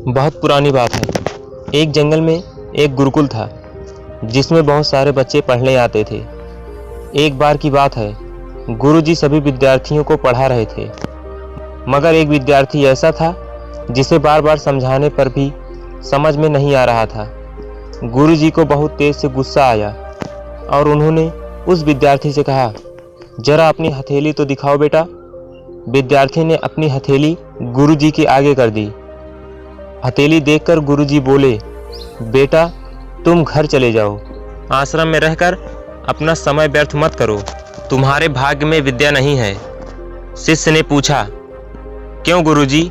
बहुत पुरानी बात है। एक जंगल में एक गुरुकुल था जिसमें बहुत सारे बच्चे पढ़ने आते थे। एक बार की बात है, गुरुजी सभी विद्यार्थियों को पढ़ा रहे थे, मगर एक विद्यार्थी ऐसा था जिसे बार बार समझाने पर भी समझ में नहीं आ रहा था। गुरुजी को बहुत तेज से गुस्सा आया और उन्होंने उस विद्यार्थी से कहा, जरा अपनी हथेली तो दिखाओ बेटा। विद्यार्थी ने अपनी हथेली गुरुजी के आगे कर दी। हथेली देखकर गुरुजी बोले, बेटा तुम घर चले जाओ, आश्रम में रहकर अपना समय व्यर्थ मत करो, तुम्हारे भाग्य में विद्या नहीं है। शिष्य ने पूछा, क्यों गुरुजी?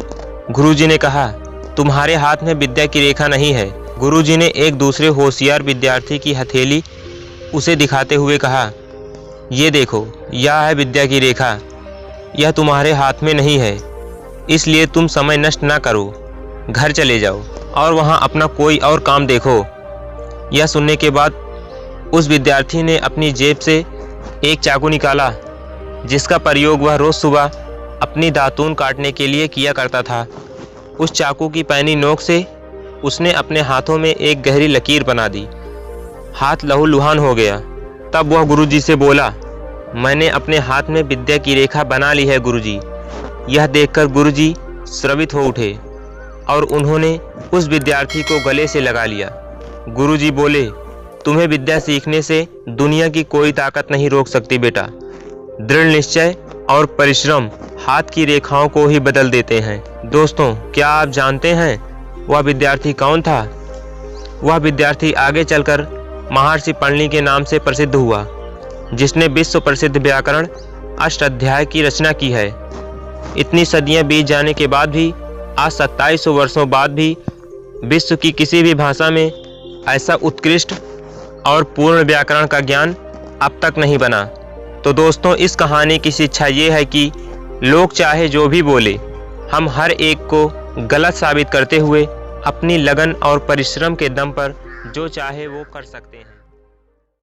गुरुजी ने कहा, तुम्हारे हाथ में विद्या की रेखा नहीं है। गुरुजी ने एक दूसरे होशियार विद्यार्थी की हथेली उसे दिखाते हुए कहा, ये देखो, यह है विद्या की रेखा, यह तुम्हारे हाथ में नहीं है, इसलिए तुम समय नष्ट ना करो, घर चले जाओ और वहाँ अपना कोई और काम देखो। यह सुनने के बाद उस विद्यार्थी ने अपनी जेब से एक चाकू निकाला जिसका प्रयोग वह रोज़ सुबह अपनी दातून काटने के लिए किया करता था। उस चाकू की पैनी नोक से उसने अपने हाथों में एक गहरी लकीर बना दी। हाथ लहूलुहान हो गया। तब वह गुरुजी से बोला, मैंने अपने हाथ में विद्या की रेखा बना ली है गुरुजी। यह देखकर गुरुजी स्रवित हो उठे और उन्होंने उस विद्यार्थी को गले से लगा लिया। गुरुजी बोले, तुम्हें विद्या सीखने से दुनिया की कोई ताकत नहीं रोक सकती बेटा। दृढ़ निश्चय और परिश्रम हाथ की रेखाओं को ही बदल देते हैं। दोस्तों, क्या आप जानते हैं वह विद्यार्थी कौन था? वह विद्यार्थी आगे चलकर महर्षि पणनी के नाम से प्रसिद्ध हुआ, जिसने विश्व प्रसिद्ध व्याकरण अष्टाध्याय की रचना की है। इतनी सदियां बीत जाने के बाद भी आज 2700 वर्षों बाद भी विश्व की किसी भी भाषा में ऐसा उत्कृष्ट और पूर्ण व्याकरण का ज्ञान अब तक नहीं बना। तो दोस्तों, इस कहानी की शिक्षा ये है कि लोग चाहे जो भी बोले, हम हर एक को गलत साबित करते हुए अपनी लगन और परिश्रम के दम पर जो चाहे वो कर सकते हैं।